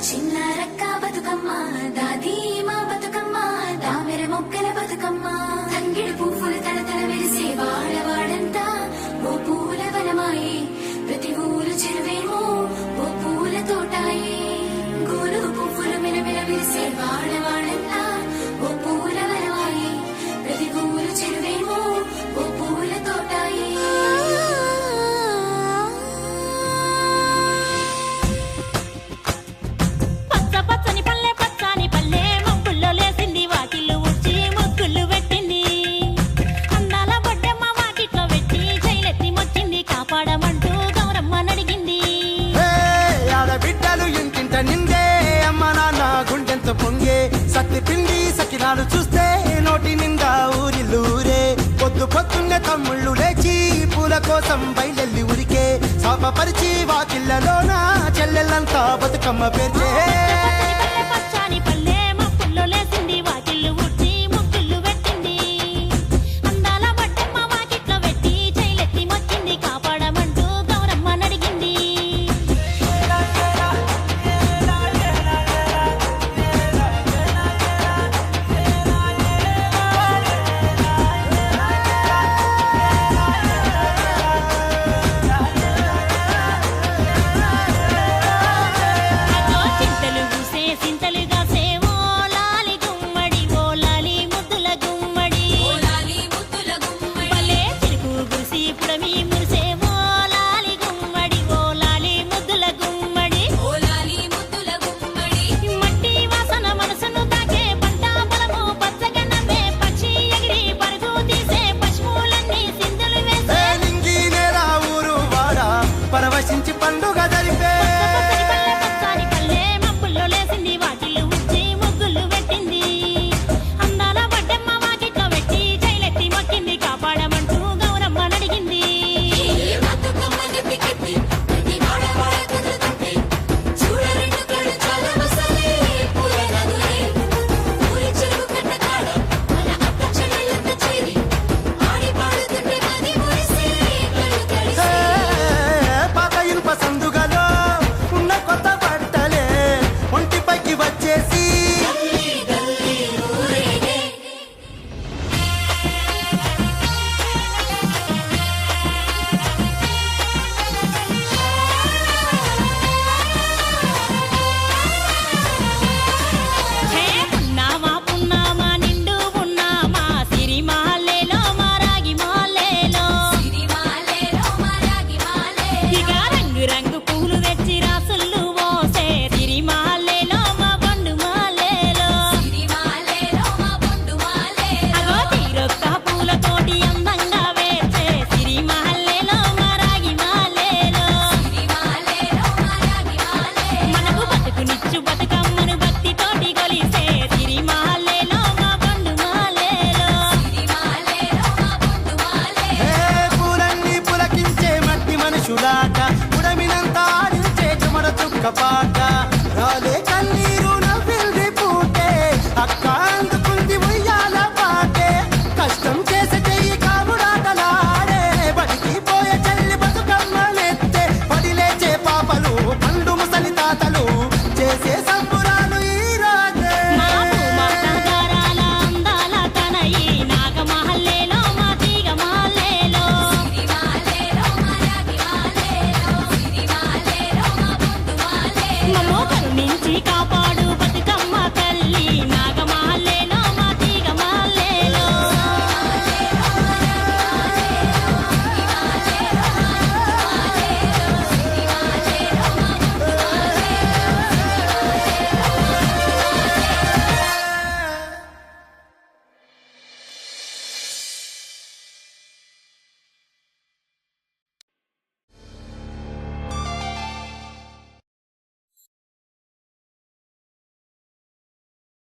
చిన్నారక్క బతుకమ్మ దాది మా బతుకమ్మ దామెర మొక్కల బతుకమ్మ తంగిడి పువ్వులు తడతడ వెలిసే వాడవాడంతా ఓ పూల వనమాయే ప్రతి ఊరు చెరువేమో ఓ పూల తోటాయే గోరు పువ్వులు మెలమెల వెలిసే వాడవాడంతా ఓ పూల వనమాయే ప్రతి ఊరు చెరువేమో ఓ పూల తోటాయే పొంగే సత్తి పిండి సకినాలు చూస్తే నోటి నిండా ఊరిల్లూరే పొద్దు పొద్దున్నే తమ్ముళ్ళు లేచి పూల కోసం బయలెల్లి ఉరికే శాపపరిచి వాకిళ్ళలోన చెల్లెళ్ళంతా బతుకమ్మ పేర్చే పాట రాలే కన్నీరు నవ్వింది పూటే అక్క అందుకుంది ఉయ్యాల పాటే కష్టం చేసే చెయ్యి కాముడాటలాడే బడికి పోయే చెల్లి బతుకమ్మనెత్తే పడి లేచే పాపలు పండు ముసలి తాతలు చేసే సంబురాలు ఈ రోజే మమ్మ